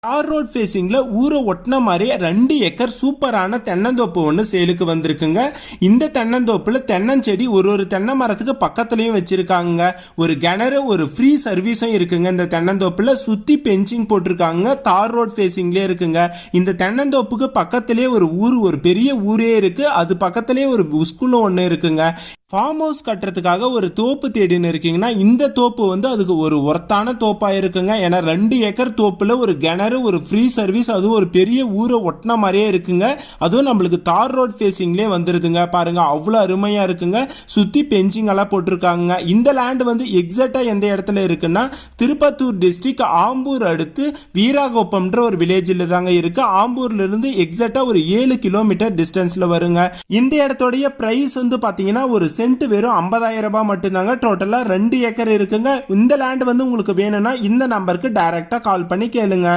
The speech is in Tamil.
தார் ரோட் ஃபேசிங்ல ஊரை ஒட்டின மாதிரி 2 ஏக்கர் சூப்பரான தென்னந்தோப்பு ஒன்று சேலுக்கு வந்திருக்குங்க. இந்த தென்னந்தோப்புல தென்னஞ்செடி ஒரு தென்னை மரத்துக்கு பக்கத்துலயும் வச்சிருக்காங்க. ஒரு கிணறு, ஒரு ஃப்ரீ சர்வீஸும் இருக்குங்க. இந்த தென்னந்தோப்புல சுத்தி பெஞ்சிங் போட்டிருக்காங்க. தார் ரோட் ஃபேசிங்லேயே இருக்குங்க. இந்த தென்னந்தோப்புக்கு பக்கத்திலே ஒரு பெரிய ஊரே இருக்கு. அது பக்கத்திலே ஒரு ஸ்கூலும் ஒன்று இருக்குங்க. ஃபார்ம் ஹவுஸ் கட்டுறதுக்காக ஒரு தோப்பு தேடின்னு இருக்கீங்கன்னா இந்த தோப்பு வந்து அதுக்கு ஒரு ஒர்த்தான தோப்பா இருக்குங்க. ஏன்னா 2 ஏக்கர் தோப்புல ஒரு கிணறு, ஒரு ஃப்ரீ சர்வீஸ், அதுவும் ஒரு பெரிய ஊரை ஒட்டின மாதிரியே இருக்குங்க. அதுவும் நம்மளுக்கு தார் ரோட் ஃபேசிங்லேயே வந்துருதுங்க. பாருங்க, அவ்வளோ அருமையா இருக்குங்க. சுத்தி பெஞ்சிங் எல்லாம் போட்டிருக்காங்க. இந்த லேண்ட் வந்து எக்ஸாக்டா எந்த இடத்துல இருக்குன்னா திருப்பத்தூர் டிஸ்ட்ரிக்ட் ஆம்பூர் அடுத்து வீராகோப்பம்ன்ற ஒரு வில்லேஜில் தாங்க இருக்கு. ஆம்பூர்ல இருந்து எக்ஸாக்டா ஒரு 7 கிலோமீட்டர் டிஸ்டன்ஸ்ல வருங்க. இந்த இடத்தோடைய பிரைஸ் வந்து பாத்தீங்கன்னா ஒரு சென்ட் வெறும் 50,000 ரூபாய் மட்டும்தாங்க. டோட்டலா 2 ஏக்கர் இருக்குங்க. இந்த லேண்ட் வந்து உங்களுக்கு வேணும்னா இந்த நம்பருக்கு டைரக்டா கால் பண்ணி கேளுங்க.